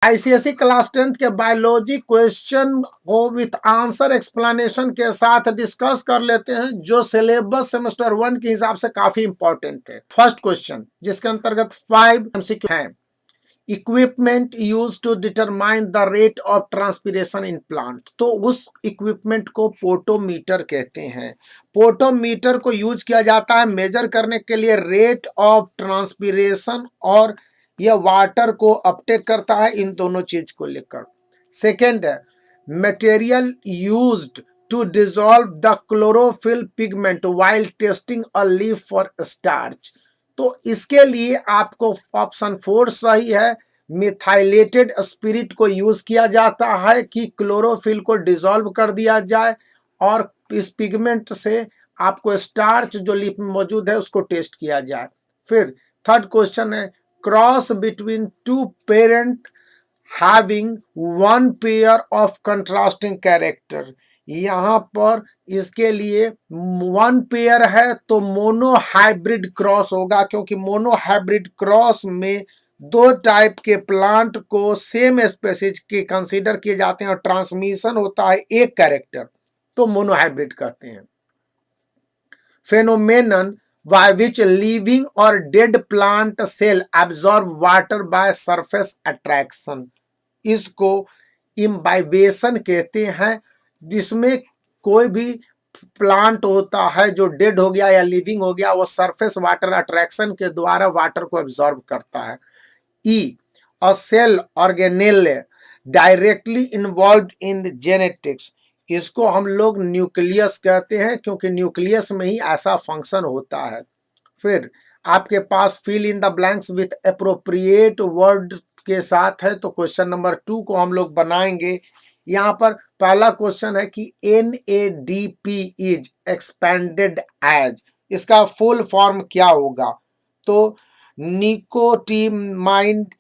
ICSE class 10th के biology question को with answer explanation के साथ डिस्कस कर लेते हैं, जो सिलेबस सेमेस्टर 1 के हिसाब से काफी इंपॉर्टेंट है। फर्स्ट क्वेश्चन जिसके अंतर्गत 5 एमसीक्यू हैं। Equipment use to determine the rate of transpiration in plant, तो उस इक्विपमेंट को पोटोमीटर कहते हैं। पोटोमीटर को यूज किया जाता है मेजर करने के लिए रेट ऑफ ट्रांसपिरेशन, और यह वाटर को अपटेक करता है इन दोनों चीज को लेकर। सेकेंड है material used to dissolve the chlorophyll pigment while testing a leaf for starch, तो इसके लिए आपको ऑप्शन 4 सही है। मिथाइलेटेड स्पिरिट को यूज किया जाता है कि क्लोरोफिल को डिसॉल्व कर दिया जाए और इस पिगमेंट से आपको स्टार्च जो लीफ में मौजूद है उसको टेस्ट किया जाए। फिर थर्ड क्वेश्चन है cross between two parent having one pair of contrasting character, यहाँ पर इसके लिए वन पेयर है तो मोनो हाइब्रिड क्रॉस होगा, क्योंकि मोनो हाइब्रिड क्रॉस में दो टाइप के प्लांट को सेम स्पेसीज के कंसीडर किए जाते हैं और ट्रांसमिशन होता है एक कैरेक्टर, तो मोनो हाइब्रिड कहते हैं। Phenomenon by which living or dead plant cell absorb water by surface attraction, इसको इम्बाइबेशन कहते हैं, जिसमें कोई भी प्लांट होता है जो डेड हो गया या लिविंग हो गया, वो सरफेस वाटर अट्रैक्शन के द्वारा वाटर को एब्जॉर्ब करता है। E a cell organelle directly involve in genetics, इसको हम लोग न्यूक्लियस कहते हैं, क्योंकि न्यूक्लियस में ही ऐसा फंक्शन होता है। फिर आपके पास fill in the blanks with appropriate word के साथ है, तो क्वेश्चन नंबर 2 को हम लोग बनाएंगे। यहाँ पर पहला क्वेश्चन है कि NADP इज एक्सपेंडेड एज, इसका फुल फॉर्म क्या होगा, तो निकोटीमाइड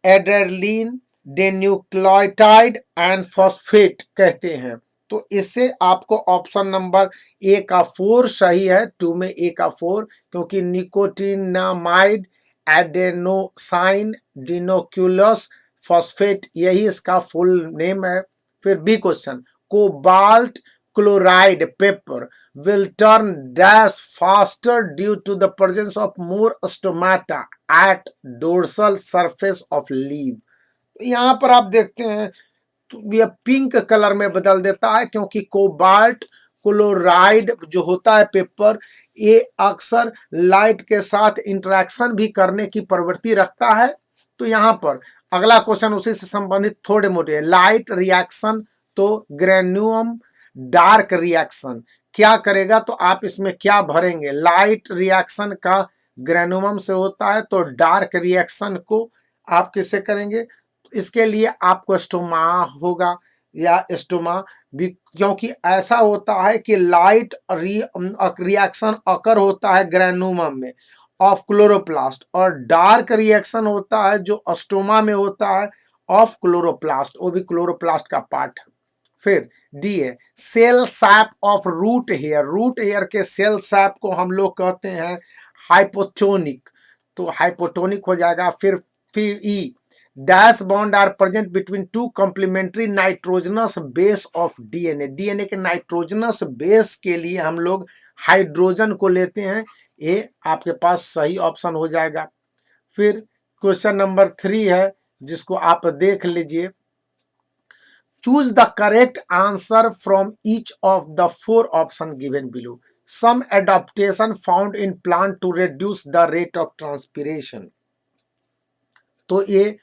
एड्रेनलिन डेन्यूक्लियोटाइड एंड फॉस्फेट कहते हैं। तो इससे आपको ऑप्शन नंबर ए का 4 सही है, 2 में ए का 4, क्योंकि निकोटिनामाइड एडेनोसाइन डिनोक्यूलस फॉस्फेट यही इसका फुल नेम है। फिर B question cobalt chloride paper will turn dash faster due to the presence of more stomata at dorsal surface of leaf, यहाँ पर आप देखते हैं तो यह पिंक कलर में बदल देता है, क्योंकि कोबाल्ट क्लोराइड जो होता है पेपर, ये अक्सर लाइट के साथ इंटरेक्शन भी करने की प्रवृत्ति रखता है। तो यहाँ पर अगला क्वेश्चन उसी से संबंधित थोड़े मोटे लाइट रिएक्शन, तो ग्रेन्युअम डार्क रिएक्शन क्या करेगा, तो आप इसमें क्या भरेंगे, लाइट रिएक्शन का ग्रेन्युअम से होता है, तो डार्क रिएक्शन को आप किससे करेंगे, इसके लिए आपको स्टोमा होगा या स्टोमा भी, क्योंकि ऐसा होता है कि लाइट रिएक्शन अकर होता है ग्रेन्युलम में ऑफ क्लोरोप्लास्ट, और डार्क रिएक्शन होता है जो स्टोमा में होता है ऑफ क्लोरोप्लास्ट, वो भी क्लोरोप्लास्ट का पार्ट है। फिर डी है cell sap of root hair, root hair के सेल सैप को हम लोग कहते हैं हाइपोटोनिक, तो हाइपोटोनिक हो जाएगा। फिर E dash bond are present between two complementary nitrogenous base of DNA, DNA के नाइट्रोजनस बेस के लिए हम लोग हाइड्रोजन को लेते हैं, ये आपके पास सही ऑप्शन हो जाएगा। फिर क्वेश्चन नंबर 3 है जिसको आप देख लीजिए, choose the correct answer from each of the 4 option given below, some adaptation found in plant to reduce the rate of transpiration, तो ये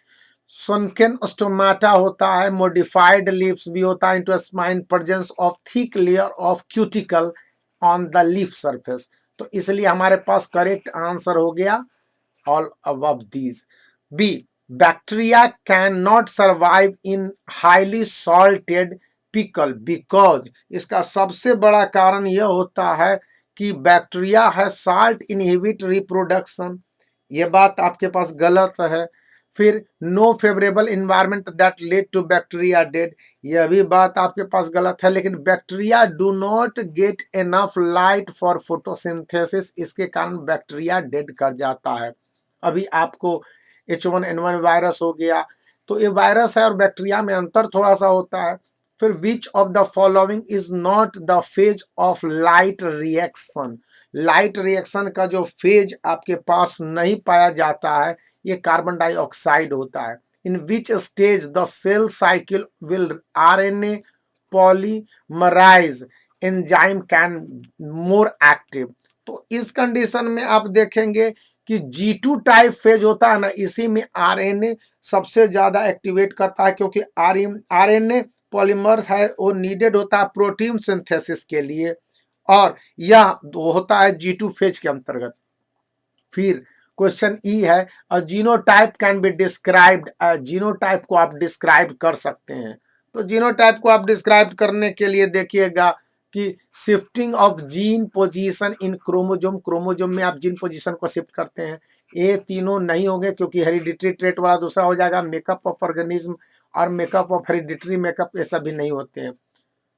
सनकेन स्टोमाटा होता है, मॉडिफाइड लीव्स भी होता है, इंटू स्माइन presence of thick layer of cuticle on the leaf surface, तो इसलिए हमारे पास करेक्ट आंसर हो गया all above these. B bacteria can not survive in highly salted pickle because, इसका सबसे बड़ा कारण यह होता है कि बैक्टीरिया है साल्ट इनहिबिट रिप्रोडक्शन, ये बात आपके पास गलत है। फिर no favourable environment that led to bacteria dead, यह भी बात आपके पास गलत है, लेकिन bacteria do not get enough light for photosynthesis, इसके कारण बैक्टीरिया डेड कर जाता है। अभी आपको H1N1 वायरस हो गया, तो ये वायरस है और बैक्टीरिया में अंतर थोड़ा सा होता है। फिर which of the following is not the phase of light reaction, light reaction का जो फेज आपके पास नहीं पाया जाता है ये कार्बन डाइऑक्साइड होता है। In which stage the cell cycle will RNA polymerise enzyme can more active. तो इस कंडीशन में आप देखेंगे कि G2 टाइप फेज होता है ना, इसी में आरएनए सबसे ज्यादा एक्टिवेट करता है, क्योंकि आरएनए पॉलीमर है वो नीडेड होता है प्रोटीन सिंथेसिस के लिए, और यह होता है G2 फेज के अंतर्गत। फिर क्वेश्चन ई है, a genotype can be described, genotype को आप डिस्क्राइब कर सकते हैं। तो जीनोटाइप को आप डिस्क्राइब करने के लिए देखिएगा कि shifting of gene position in chromosome, chromosome में आप जीन पोजीशन को शिफ्ट करते हैं। ये तीनों नहीं होंगे क्योंकि हेरिडिटरी ट्रेट वाला दूसरा हो जाएगा, मेकअप ऑफ ऑर्गेनिज्म और मेकअप ऑफ हेरिडिटरी मेकअप ये सभी नहीं होते हैं।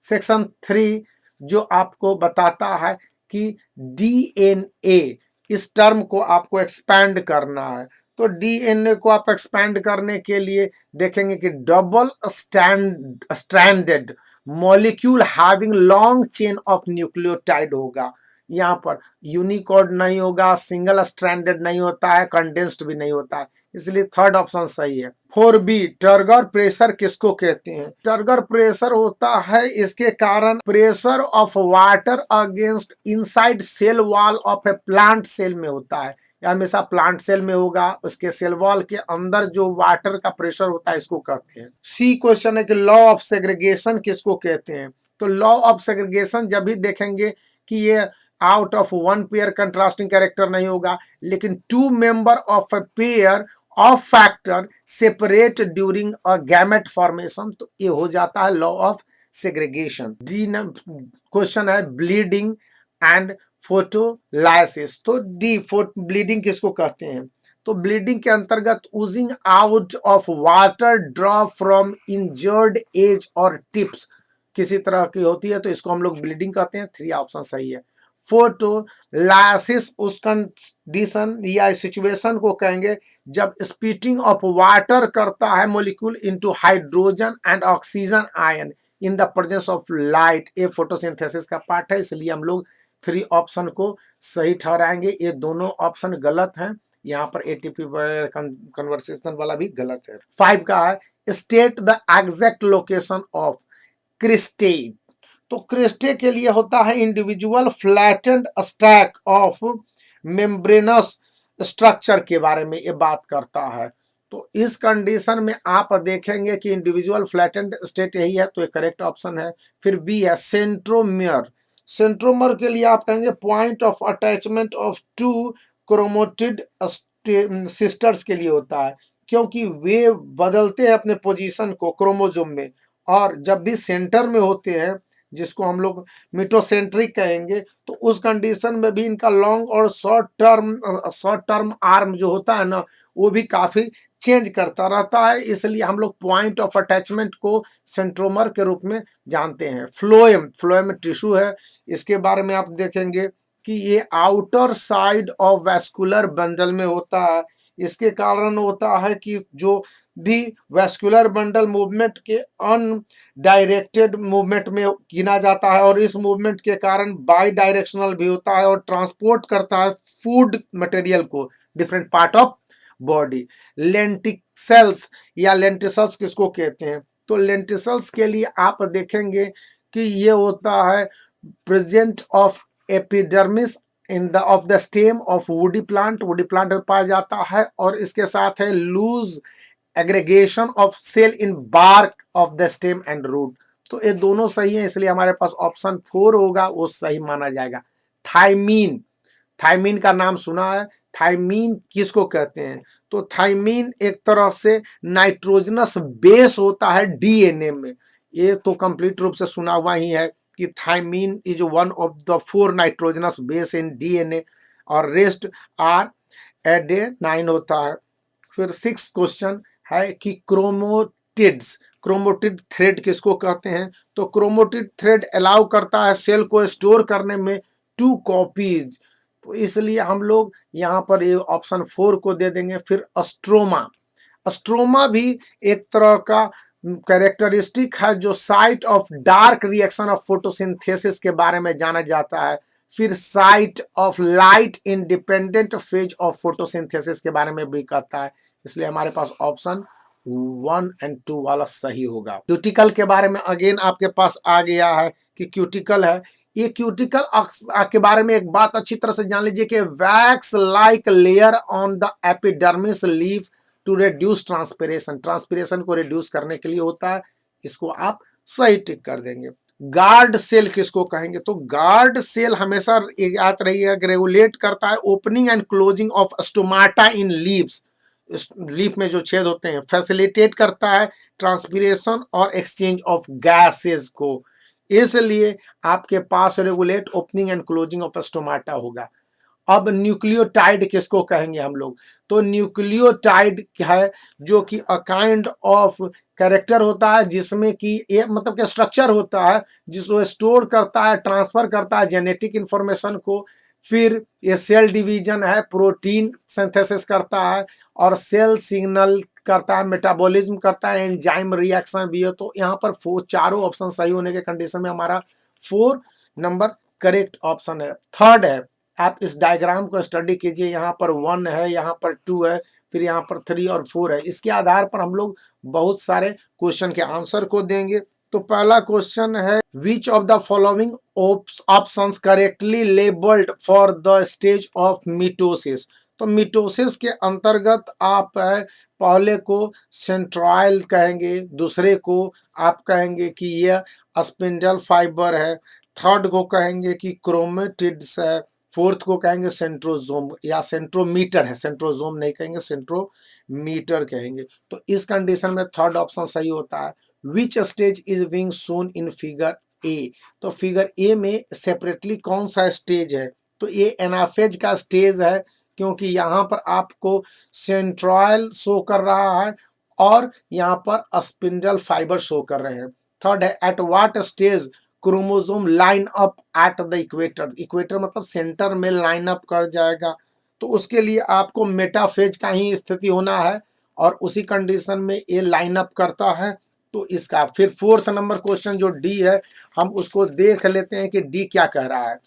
सेक्शन 3 जो आपको बताता है कि डीएनए, इस टर्म को आपको एक्सपैंड करना है। तो डीएनए को आप एक्सपैंड करने के लिए देखेंगे कि double stranded molecule having long chain of nucleotide होगा। यहाँ पर यूनिकोड नहीं होगा, सिंगल स्ट्रैंडेड नहीं होता है, कंडेंस्ड भी नहीं होता है, इसलिए थर्ड ऑप्शन सही है। 4B, टर्गर प्रेशर किसको कहते हैं? टर्गर प्रेशर होता है इसके कारण pressure of water against inside cell wall of a plant cell में होता है। यह हमेशा प्लांट सेल में होगा, उसके सेल वॉल के अंदर जो वाटर का प्रेशर होता है इसको कहते हैं। सी क्वेश्चन है कि लॉ ऑफ सेग्रीगेशन किसको कहते हैं? तो लॉ ऑफ सेग्रीगेशन जब भी देखेंगे कि ये out of one pair contrasting character नहीं होगा, लेकिन two member of a pair of factor separate during a gamete formation, तो ये हो जाता है law of segregation. D question है ब्लीडिंग एंड फोटोलाइसिस, तो डी ब्लीडिंग किसको कहते हैं? तो ब्लीडिंग के अंतर्गत oozing out of water drop from injured edge और टिप्स किसी तरह की होती है, तो इसको हम लोग ब्लीडिंग कहते हैं। 3 ऑप्शन सही है। फोटोलाइसिस उस कंडीशन या सिचुएशन को कहेंगे जब स्प्लिटिंग ऑफ वाटर करता है molecule into hydrogen and oxygen ion in the presence of light. ये फोटोसिंथेसिस का पार्ट है, इसलिए हम लोग 3 ऑप्शन को सही ठहराएंगे। ये दोनों ऑप्शन गलत हैं, यहाँ पर एटीपी कन्वर्सेशन वाला भी गलत है। 5 का है state the exact location of cristae. तो क्रिस्टे के लिए होता है individual flattened stack of membranous structure के बारे में ये बात करता है। तो इस कंडीशन में आप देखेंगे कि इंडिविजुअल फ्लैटेंड स्टेट यही है, तो ये करेक्ट ऑप्शन है। फिर बी है सेंट्रोमियर। सेंट्रोमर के लिए आप कहेंगे point of attachment of 2 chromatid sisters के लिए होता है, क्योंकि वे बदलते हैं अपने पोजीशन को क्रोमोसोम में, और जब भी सेंटर में होते हैं जिसको हम लोग मिटोसेंट्रिक कहेंगे, तो उस कंडीशन में भी इनका लॉन्ग और शॉर्ट टर्म आर्म जो होता है ना वो भी काफी चेंज करता रहता है, इसलिए हम लोग पॉइंट ऑफ अटैचमेंट को सेंट्रोमर के रूप में जानते हैं। फ्लोएम टिश्यू है, इसके बारे में आप देखेंगे कि ये outer side of vascular bundle में होता है। इसके कारण होता है कि जो भी वैस्कुलर बंडल मूवमेंट के अनडायरेक्टेड मूवमेंट में गिना जाता है, और इस मूवमेंट के कारण बाई डायरेक्शनल भी होता है और ट्रांसपोर्ट करता है फूड मटेरियल को different part of body. Lenticels या लेंटिसल्स किसको कहते हैं? तो लेंटिसल्स के लिए आप देखेंगे कि ये होता है present of epidermis in the of the stem of woody plant में पाया जाता है, और इसके साथ है loose aggregation of cell in bark of the stem and root. तो ये दोनों सही है, इसलिए हमारे पास ऑप्शन 4 होगा, वो सही माना जाएगा। थायमीन, थायमीन का नाम सुना है? थायमीन किसको कहते हैं? तो थायमीन एक तरह से नाइट्रोजनस बेस होता है डीएनए में, ये तो कंप्लीट रूप से सुना हुआ ही है कि thymine is one of the 4 nitrogenous base in DNA, और रेस्ट आर एडेनाइन होता है। फिर 6 क्वेश्चन है कि क्रोमोटिड थ्रेड किसको कहते हैं? तो क्रोमोटिड थ्रेड अलाउ करता है सेल को स्टोर करने में 2 कॉपीज, तो इसलिए हम लोग यहाँ पर ये ऑप्शन 4 को दे देंगे। फिर स्ट्रोमा, स्ट्रोमा भी एक तरह का कैरेक्टरिस्टिक है जो site of dark reaction of photosynthesis के बारे में जाना जाता है। फिर site of light independent phase of photosynthesis के बारे में भी कहता है। इसलिए हमारे पास ऑप्शन 1 एंड 2 वाला सही होगा। क्यूटिकल के बारे में अगेन आपके पास आ गया है कि क्यूटिकल है। ये क्यूटिकल के बारे में एक बात अच्छी तरह से जान लीजिए कि wax like layer on the epidermis leave to reduce transpiration, transpiration को रिड्यूस करने के लिए होता है। इसको आप सही टिक कर देंगे। गार्ड सेल किसको कहेंगे? तो गार्ड सेल हमेशा याद रहिएगा रेगुलेट करता है opening and closing of stomata in leaves, leaf में जो छेद होते हैं। फैसिलिटेट करता है ट्रांसपिरेशन और एक्सचेंज ऑफ गैसेस को, इसलिए आपके पास regulate opening and closing of stomata होगा। अब न्यूक्लियोटाइड किसको कहेंगे हम लोग? तो न्यूक्लियोटाइड है जो कि अ काइंड ऑफ कैरेक्टर होता है जिसमें कि ये मतलब कि स्ट्रक्चर होता है जिसको स्टोर करता है, ट्रांसफर करता है जेनेटिक इंफॉर्मेशन को। फिर ये सेल डिवीजन है, प्रोटीन सिंथेसिस करता है और सेल सिग्नल करता है, मेटाबॉलिज्म करता है, एंजाइम रिएक्शन भी है। तो यहाँ पर चारों ऑप्शन सही होने के कंडीशन में हमारा 4 नंबर करेक्ट ऑप्शन है। थर्ड है, आप इस डायग्राम को स्टडी कीजिए। यहाँ पर 1 है, यहाँ पर 2 है, फिर यहाँ पर 3 और 4 है। इसके आधार पर हम लोग बहुत सारे क्वेश्चन के आंसर को देंगे। तो पहला क्वेश्चन है which of the following options correctly labelled for the stage of mitosis. तो मिटोसिस के अंतर्गत आप पहले को सेंट्राइल कहेंगे, दूसरे को आप कहेंगे कि यह स्पिंडल फाइबर है, थर्ड को कहेंगे कि क्रोमेटिड्स है, फोर्थ को कहेंगे सेंट्रोजोम या सेंट्रोमीटर है, सेंट्रोजोम नहीं कहेंगे, सेंट्रोमीटर कहेंगे। तो इस कंडीशन में थर्ड ऑप्शन सही होता है। Which stage is being shown in figure A. तो फिगर ए में सेपरेटली कौन सा स्टेज है? तो ये एनाफेज का स्टेज है, क्योंकि यहाँ पर आपको सेंट्रॉयल शो कर रहा है और यहाँ पर स्पिंडल फाइबर शो कर रहे हैं। थर्ड है at what stage chromosome line up at the equator. Equator मतलब सेंटर में लाइन अप कर जाएगा, तो उसके लिए आपको मेटाफेज का ही स्थिति होना है और उसी कंडीशन में ये लाइन अप करता है। तो इसका फिर फोर्थ नंबर क्वेश्चन जो डी है, हम उसको देख लेते हैं कि डी क्या कह रहा है।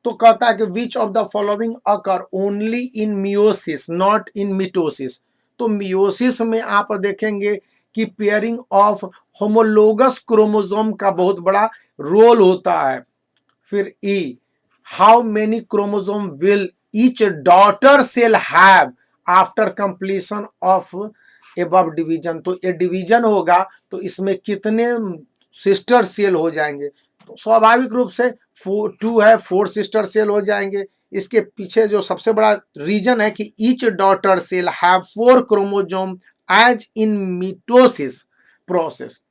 तो कहता है कि which of the following occur only in meiosis not in mitosis. तो मियोसिस में आप देखेंगे कि पेयरिंग ऑफ होमोलोगस क्रोमोसोम का बहुत बड़ा रोल होता है। फिर E how many chromosome will each daughter cell have after completion of above division. तो ये डिवीजन होगा तो इसमें कितने सिस्टर सेल हो जाएंगे? तो स्वाभाविक रूप से 2 है, 4 सिस्टर सेल हो जाएंगे। इसके पीछे जो सबसे बड़ा रीजन है कि each daughter cell have 4 chromosome as in mitosis process.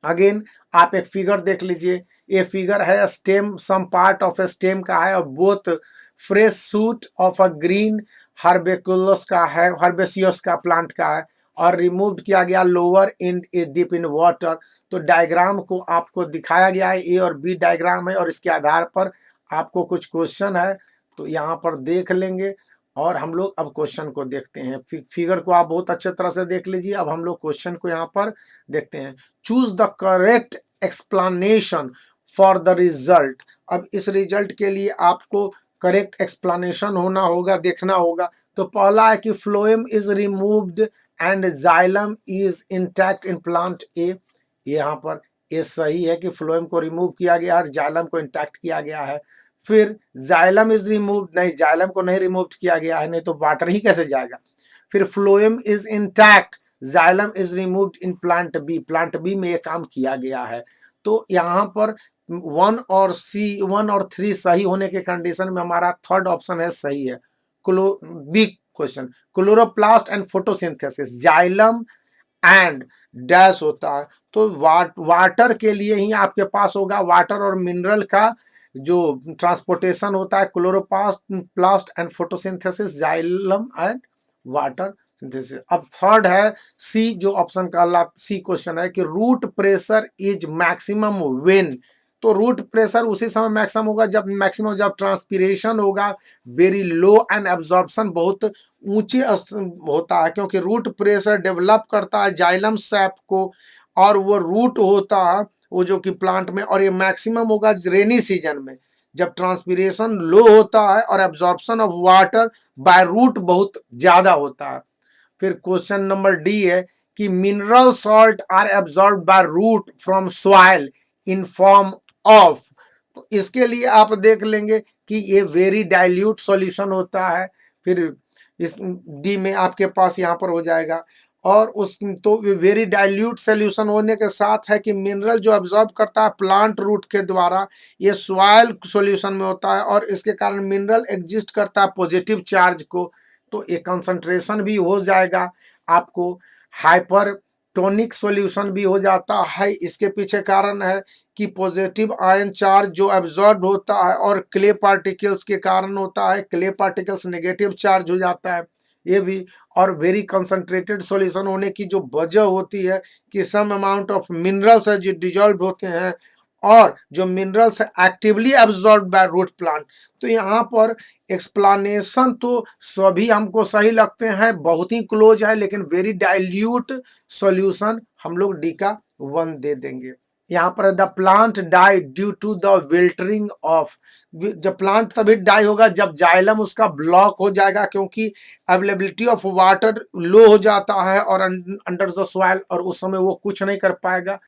Again आप एक फिगर देख लीजिए, ये फिगर है stem, some part of a stem का है और both fresh shoot of a green herbaceous का है, हर्बेसियस का प्लांट का है और रिमूव किया गया lower and is deep in water. तो डायग्राम को आपको दिखाया गया है, ए और बी डायग्राम है और इसके आधार पर आपको कुछ क्वेश्चन है तो यहाँ पर देख लेंगे और हम लोग अब क्वेश्चन को देखते हैं। फिगर को आप बहुत अच्छे तरह से देख लीजिए। अब हम लोग क्वेश्चन को यहाँ पर देखते हैं। Choose the correct explanation for the result. अब इस रिजल्ट के लिए आपको करेक्ट एक्सप्लेनेशन होना होगा, देखना होगा। तो पहला है कि phloem is removed and xylem is intact in plant A. यहाँ पर ये सही है कि फ्लोएम को रिमूव किया गया और जाइलम को इंटैक्ट किया गया है। फिर जाइलम इज रिमूव्ड, नहीं जाइलम को नहीं रिमूव किया गया है, नहीं तो वाटर ही कैसे जाएगा। फिर phloem is intact, xylem is removed in plant B, plant B में ये काम किया गया है। तो यहाँ पर 1 और 3 सही होने के कंडीशन में हमारा थर्ड ऑप्शन है सही है। B question chloroplast and photosynthesis, xylem and dash होता है। तो वाटर के लिए ही आपके पास होगा, वाटर और मिनरल का जो ट्रांसपोर्टेशन होता है, chloroplast and photosynthesis, xylem and water synthesis. अब थर्ड है सी, जो ऑप्शन का सी क्वेश्चन है कि root pressure is maximum when. तो रूट प्रेशर उसी समय मैक्सिमम होगा जब ट्रांसपिरेशन होगा वेरी लो एंड एब्जॉर्प्शन बहुत ऊंचे होता है, क्योंकि रूट प्रेशर डेवलप करता है जाइलम सैप को, और वो रूट होता है वो जो कि प्लांट में, और ये मैक्सिमम होगा रेनी सीजन में जब ट्रांसपीरेशन लो होता है और absorption of water by root बहुत ज्यादा होता है। फिर क्वेश्चन नंबर डी है कि mineral salt are absorb by root from soil in form of, तो इसके लिए आप देख लेंगे कि ये वेरी डाइल्यूट सॉल्यूशन होता है। फिर इस डी में आपके पास यहाँ पर हो जाएगा, और उस तो वेरी डाइल्यूट सोल्यूशन होने के साथ है कि मिनरल जो एब्जॉर्ब करता है प्लांट रूट के द्वारा, ये सॉइल सॉल्यूशन में होता है, और इसके कारण मिनरल एग्जिस्ट करता है पॉजिटिव चार्ज को, तो ये कंसंट्रेशन भी हो जाएगा आपको, हाइपर टोनिक सॉल्यूशन भी हो जाता है। इसके पीछे कारण है कि पॉजिटिव आयन चार्ज जो एब्जॉर्ब होता है और क्ले पार्टिकल्स के कारण होता है, क्ले पार्टिकल्स नेगेटिव चार्ज हो जाता है ये भी। और वेरी कंसंट्रेटेड सॉल्यूशन होने की जो वजह होती है कि सम अमाउंट ऑफ मिनरल्स है जो डिजॉल्व होते हैं, और जो minerals actively absorb by root plant. तो यहाँ पर एक्सप्लानेशन तो सभी हमको सही लगते हैं, बहुत ही क्लोज है, लेकिन वेरी डाइल्यूट सॉल्यूशन हम लोग डी का 1 दे देंगे। यहाँ पर the plant die due to the wiltering of, जब प्लांट तभी डाई होगा जब जाइलम उसका ब्लॉक हो जाएगा, क्योंकि अवेलेबिलिटी ऑफ वाटर लो हो जाता है और अंडर द सॉइल, और उस समय वो कुछ नहीं कर पाएगा।